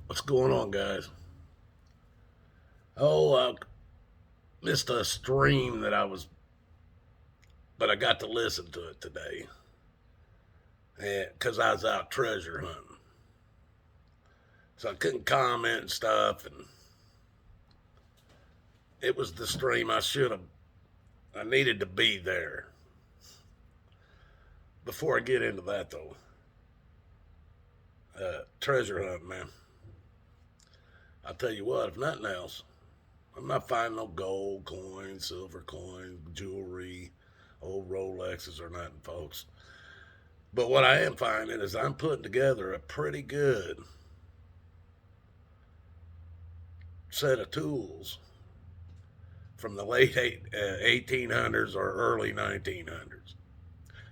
What's going on, guys? Oh, I missed a stream but I got to listen to it today because I was out treasure hunting. So I couldn't comment and stuff, and it was the stream I needed to be there. Before I get into that, though, treasure hunting, man. I'll tell you what, if nothing else, I'm not finding no gold coins, silver coins, jewelry, old Rolexes or nothing, folks. But what I am finding is I'm putting together a pretty good set of tools from the late 1800s or early 1900s.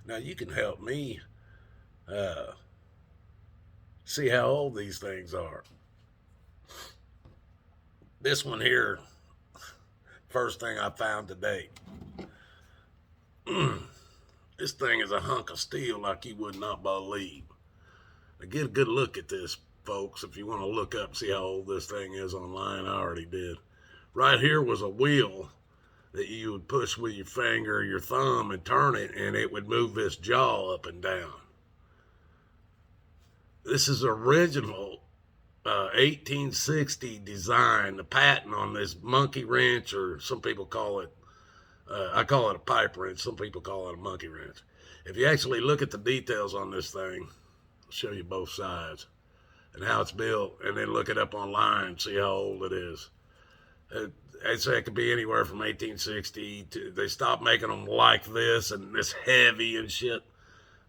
Now, you can help me uh, see how old these things are. This one here, first thing I found today. This thing is a hunk of steel like you would not believe. Now, get a good look at this, folks. If you want to look up, see how old this thing is online, I already did. Right here was a wheel that you would push with your finger or your thumb and turn it, and it would move this jaw up and down. This is original 1860 design. The patent on this monkey wrench, or some people call it, I call it a pipe wrench. Some people call it a monkey wrench. If you actually look at the details on this thing, I'll show you both sides and how it's built, and then look it up online, see how old it is. I'd say it could be anywhere from 1860 to they stopped making them like this and this heavy and shit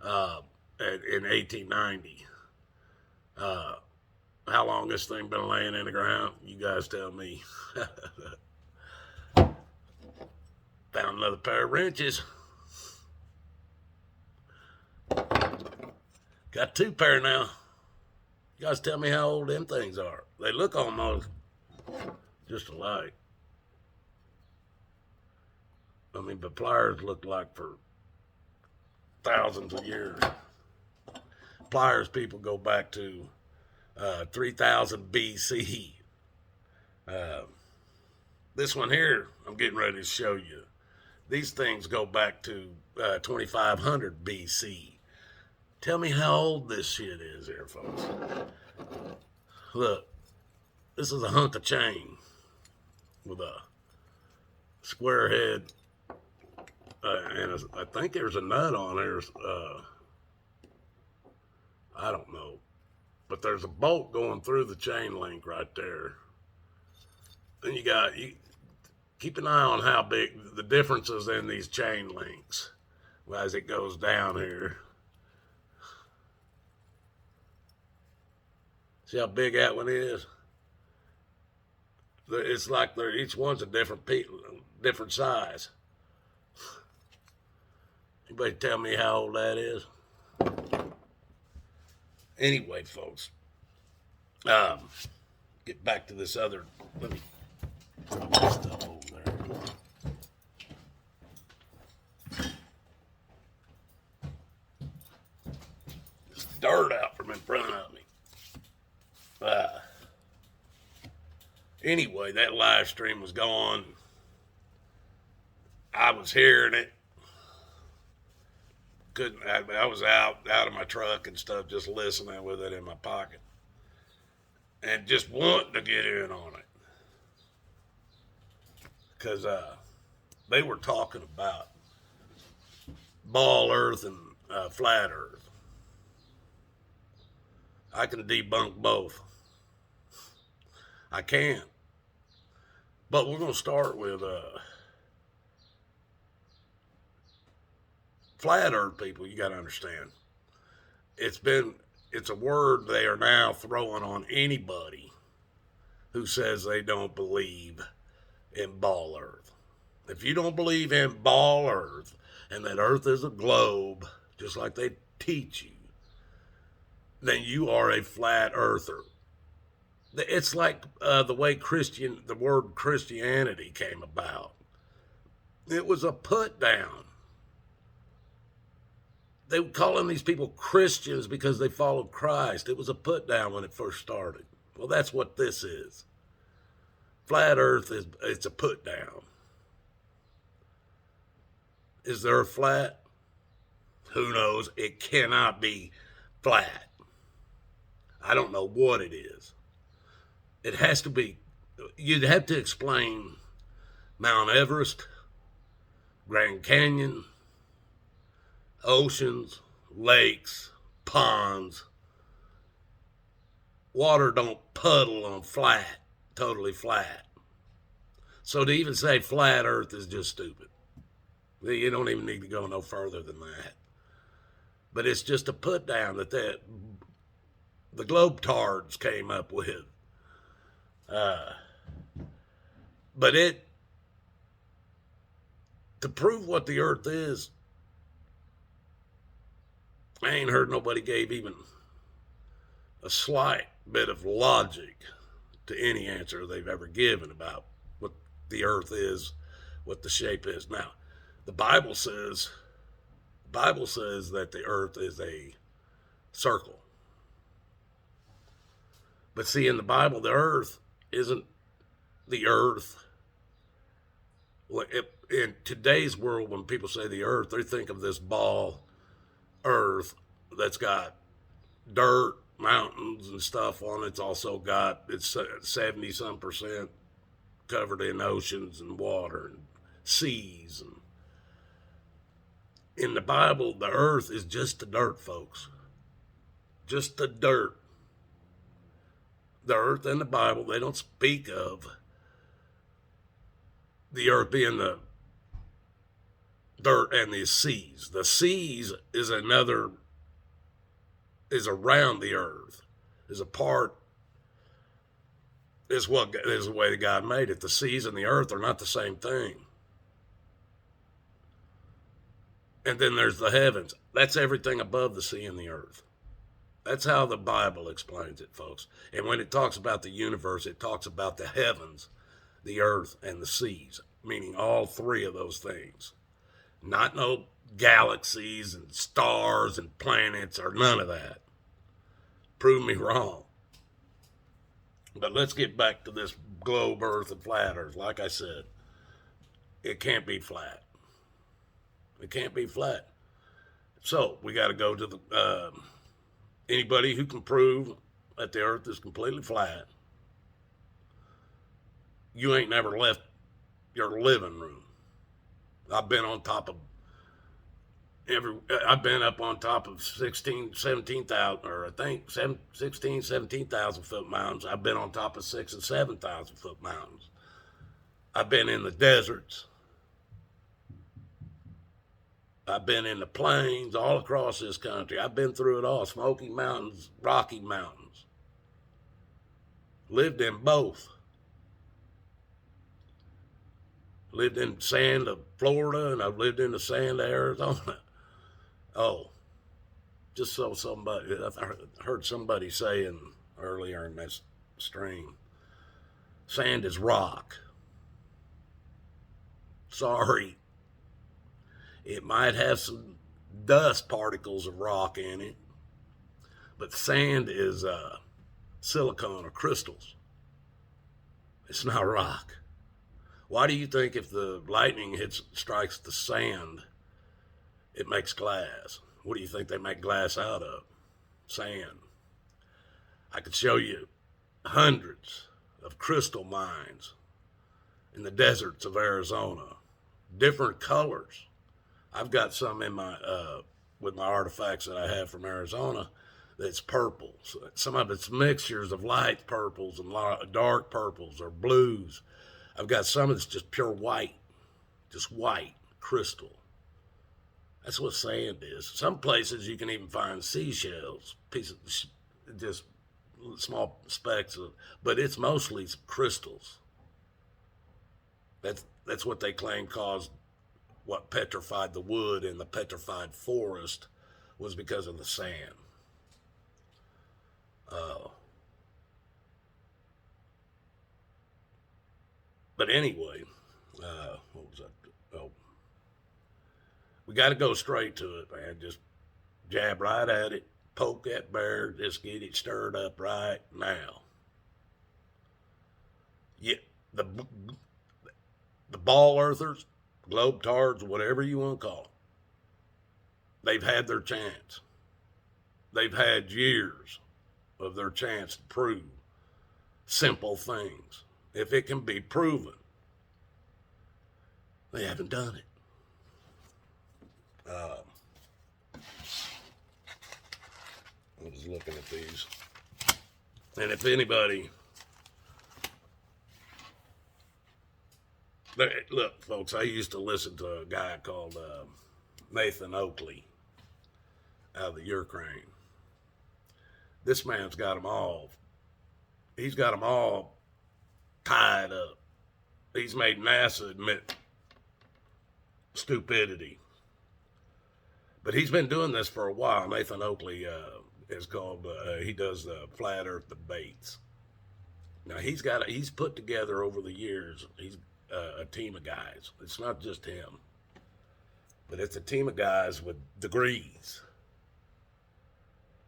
in 1890. How long this thing been laying in the ground? You guys tell me. Found another pair of wrenches. Got two pair now. You guys tell me how old them things are. They look almost just alike. I mean, but pliers look like for thousands of years. Pliers people go back to 3000 BC. This one here, I'm getting ready to show you. These things go back to 2500 BC. Tell me how old this shit is here, folks. Look, this is a hunk of chain with a square head, and I think there's a nut on there. I don't know, but there's a bolt going through the chain link right there. Then you keep an eye on how big the differences in these chain links as it goes down here. See how big that one is? It's like each one's a different size. Anybody tell me how old that is? Anyway, folks, get back to this other. Let me throw this stuff over there. There's dirt out from in front of me. Anyway, that live stream was going. I was hearing it. I was out of my truck and stuff, just listening with it in my pocket, and just wanting to get in on it, because they were talking about ball Earth and flat Earth. I can debunk both. I can, but we're going to start with flat Earth people. You got to understand, it's a word they are now throwing on anybody who says they don't believe in ball Earth. If you don't believe in ball Earth and that Earth is a globe, just like they teach you, then you are a flat earther. It's like the way the word Christianity came about. It was a put down. They were calling these people Christians because they followed Christ. It was a put down when it first started. Well, that's what this is. Flat Earth is it's a put down. Is the Earth flat? Who knows? It cannot be flat. I don't know what it is. It has to be. You'd have to explain Mount Everest, Grand Canyon, oceans, lakes, ponds. Water don't puddle on flat, totally flat. So to even say flat Earth is just stupid. You don't even need to go no further than that. But it's just a put down that the Globetards came up with. But to prove what the Earth is, I ain't heard nobody gave even a slight bit of logic to any answer they've ever given about what the Earth is, what the shape is. Now, the Bible says that the Earth is a circle. But see, in the Bible, the Earth isn't the Earth. In today's world, when people say the Earth, they think of this ball Earth that's got dirt, mountains, and stuff on it. It's also got, it's 70-some% covered in oceans and water and seas. And in the Bible, the Earth is just the dirt, folks. Just the dirt. The Earth in the Bible, they don't speak of the Earth being the dirt and the seas. The seas is around the Earth, is a part, is the way that God made it. The seas and the Earth are not the same thing. And then there's the heavens. That's everything above the sea and the earth. That's how the Bible explains it, folks. And when it talks about the universe, it talks about the heavens, the earth, and the seas, meaning all three of those things. Not no galaxies and stars and planets or none of that. Prove me wrong. But let's get back to this globe earth and flat earth. Like I said, it can't be flat. It can't be flat. So we got to go to the anybody who can prove that the earth is completely flat. You ain't never left your living room. I've been on top of I've been up on top of 17,000, or I think 17,000 foot mountains. I've been on top of 6,000 and 7,000 foot mountains. I've been in the deserts. I've been in the plains all across this country. I've been through it all. Smoky Mountains, Rocky Mountains. Lived in both. Lived in sand of Florida, and I've lived in the sand of Arizona. Oh, just so somebody, I heard somebody saying earlier in this stream, sand is rock. Sorry. It might have some dust particles of rock in it, but sand is silicone or crystals. It's not rock. Why do you think if the lightning strikes the sand, it makes glass? What do you think they make glass out of? Sand. I could show you hundreds of crystal mines in the deserts of Arizona, different colors. I've got some in my with my artifacts that I have from Arizona that's purple. So some of it's mixtures of light purples and dark purples or blues. I've got some that's just pure white, just white crystal. That's what sand is. Some places you can even find seashells, pieces, just small specks of, but it's mostly crystals. That's what they claim caused what petrified the wood in the petrified forest was because of the sand. But anyway, what was that? Oh, we got to go straight to it, man. Just jab right at it, poke that bear, just get it stirred up right now. ball earthers, globetards, whatever you want to call them, they've had their chance. They've had years of their chance to prove simple things. If it can be proven, they haven't done it. I was looking at these. And if anybody, look, folks, I used to listen to a guy called Nathan Oakley out of the Ukraine. This man's got them all. He's got them all tied up. He's made NASA admit stupidity. But he's been doing this for a while. Nathan Oakley is called, he does the flat earth debates. Now he's put together over the years, he's a team of guys. It's not just him, but it's a team of guys with degrees.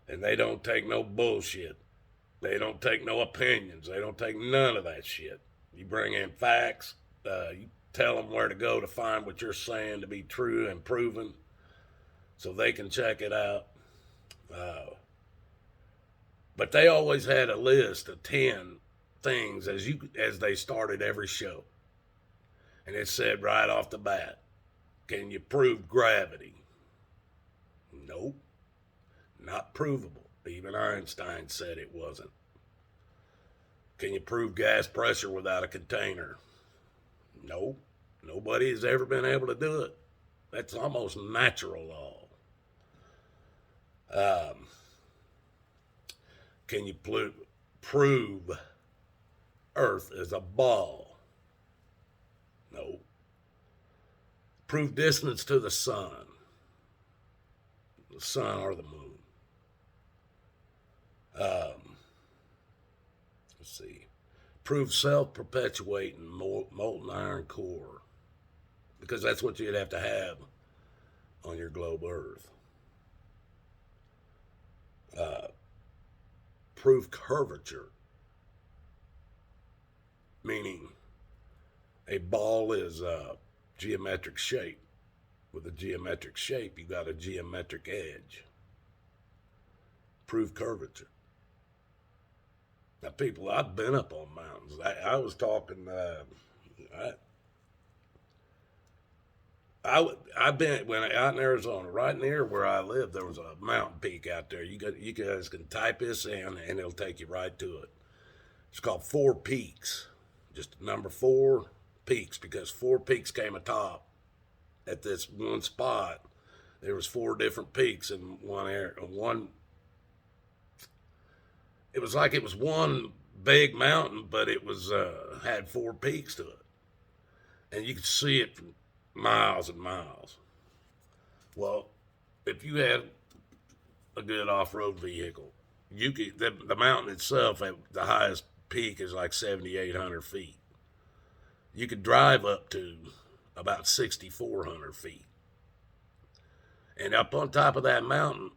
And they don't take no bullshit. They don't take no opinions. They don't take none of that shit. You bring in facts, you tell them where to go to find what you're saying to be true and proven so they can check it out. But they always had a list of 10 things as they started every show. And it said right off the bat, can you prove gravity? Nope. Not provable. Even Einstein said it wasn't. Can you prove gas pressure without a container? Nope. Nobody has ever been able to do it. That's almost natural law. Can you prove Earth is a ball? No. Prove distance to the sun or the moon. Let's see. Prove self-perpetuating molten iron core, because that's what you'd have to have on your globe Earth. Prove curvature, meaning a ball is a geometric shape. With a geometric shape, you got a geometric edge. Prove curvature. Now, people, I've been up on mountains. I was talking. I've been out in Arizona, right near where I live. There was a mountain peak out there. You guys can type this in, and it'll take you right to it. It's called Four Peaks, just number 4 peaks, because 4 peaks came atop at this one spot. There was 4 different peaks in one area. It was like it was one big mountain, but it was had 4 peaks to it, and you could see it from miles and miles. Well, if you had a good off-road vehicle, you could. The mountain itself, at the highest peak, is like 7,800 feet. You could drive up to about 6,400 feet, and up on top of that mountain,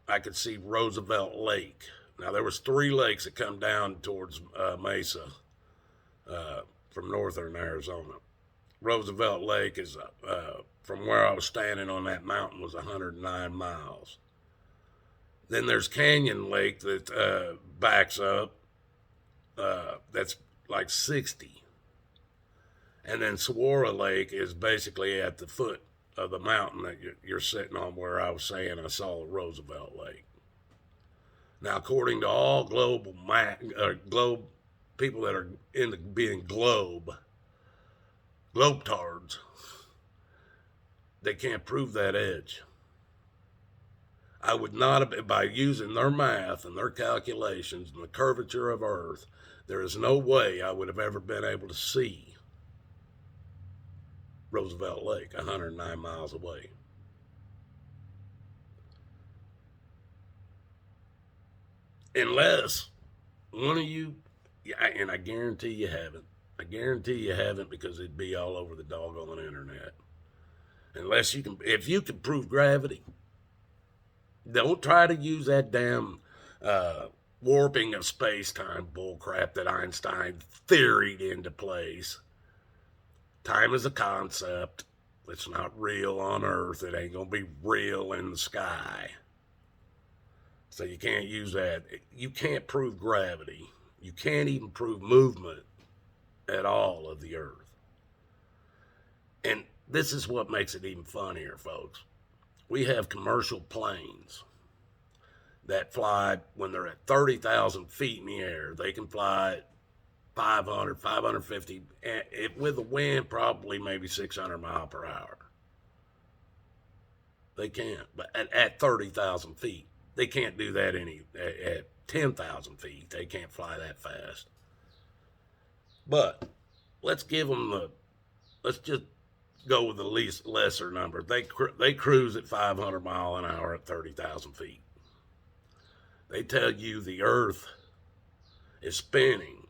I could see Roosevelt Lake. Now, there was 3 lakes that come down towards Mesa from northern Arizona. Roosevelt Lake is, from where I was standing on that mountain, was 109 miles. Then there's Canyon Lake that backs up. That's like 60. And then Saguaro Lake is basically at the foot of the mountain that you're sitting on, where I was saying I saw Roosevelt Lake. Now, according to all globe people that are into being globetards, they can't prove that edge. I would not have, by using their math and their calculations and the curvature of Earth, there is no way I would have ever been able to see Roosevelt Lake 109 miles away. Unless one of you, and I guarantee you haven't. I guarantee you haven't, because it'd be all over the doggone internet. Unless you can, if you can prove gravity, don't try to use that damn warping of space-time bullcrap that Einstein theoried into place. Time is a concept. It's not real on Earth. It ain't going to be real in the sky. So you can't use that. You can't prove gravity. You can't even prove movement at all of the Earth. And this is what makes it even funnier, folks. We have commercial planes that fly when they're at 30,000 feet in the air. They can fly 500, 550, with a wind probably maybe 600 mile per hour. They can't, but at 30,000 feet. They can't do that at 10,000 feet. They can't fly that fast. But let's just go with the lesser number. They cruise at 500 mile an hour at 30,000 feet. They tell you the Earth is spinning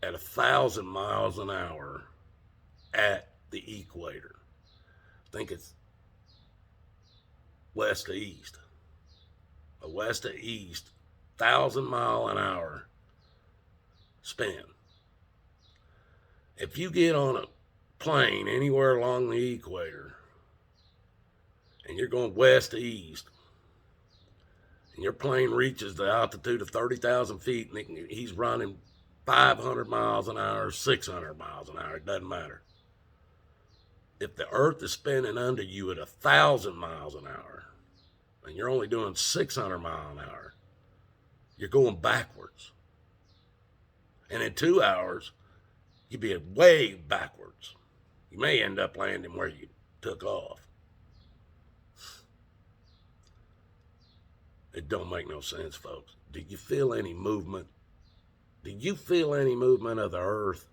at 1,000 miles an hour at the equator. I think it's west to east. A west to east, 1,000 mile an hour spin. If you get on a plane anywhere along the equator and you're going west to east, and your plane reaches the altitude of 30,000 feet and he's running 500 miles an hour, 600 miles an hour, it doesn't matter. If the Earth is spinning under you at 1,000 miles an hour and you're only doing 600 miles an hour, you're going backwards. And in 2 hours, you'd be way backwards. You may end up landing where you took off. It don't make no sense, folks. Do you feel any movement? Do you feel any movement of the Earth?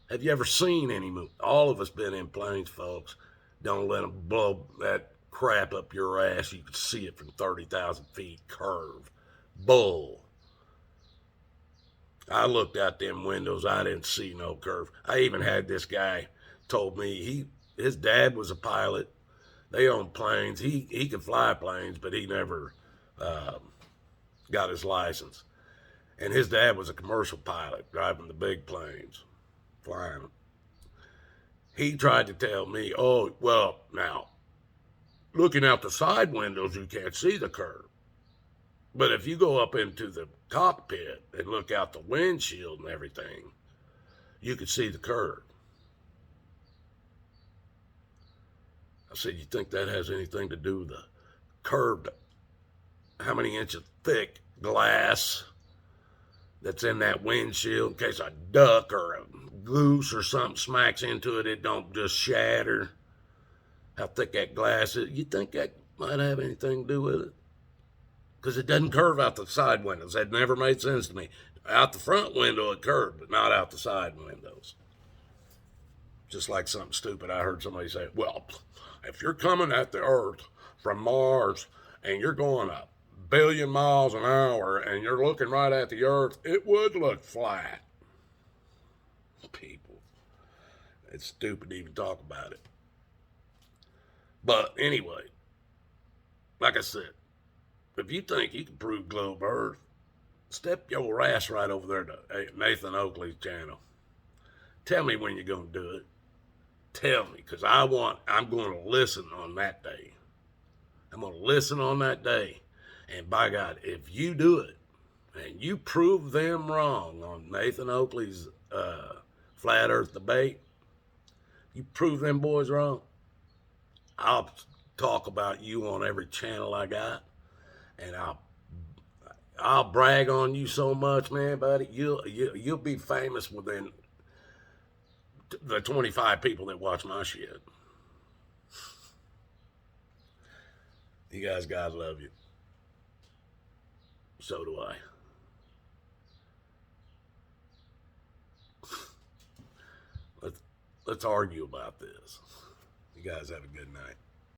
Have you ever seen any movement? All of us been in planes, folks. Don't let them blow that crap up your ass. You can see it from 30,000 feet, curve. Bull. I looked out them windows. I didn't see no curve. I even had this guy told me his dad was a pilot. They own planes. He could fly planes, but he never got his license. And his dad was a commercial pilot, driving the big planes, flying them. He tried to tell me, oh, well, now, looking out the side windows, you can't see the curve. But if you go up into the cockpit and look out the windshield and everything, you can see the curve. I said, you think that has anything to do with the curved, how many inches thick glass that's in that windshield in case a duck or a goose or something smacks into it, it don't just shatter? How thick that glass is. You think that might have anything to do with it? Because it doesn't curve out the side windows. That never made sense to me. Out the front window it curved, but not out the side windows. Just like something stupid I heard somebody say, well, if you're coming at the Earth from Mars and you're going 1 billion miles an hour and you're looking right at the Earth, it would look flat. People, it's stupid to even talk about it. But anyway, like I said, if you think you can prove globe Earth, step your ass right over there to Nathan Oakley's channel. Tell me when you're going to do it. Tell me, because I'm going to listen on that day. I'm going to listen on that day. And by God, if you do it and you prove them wrong on Nathan Oakley's flat Earth debate, you prove them boys wrong, I'll talk about you on every channel I got, and I'll brag on you so much, man, buddy. You'll be famous within the 25 people that watch my shit. You guys, God love you. So do I. Let's argue about this. You guys have a good night.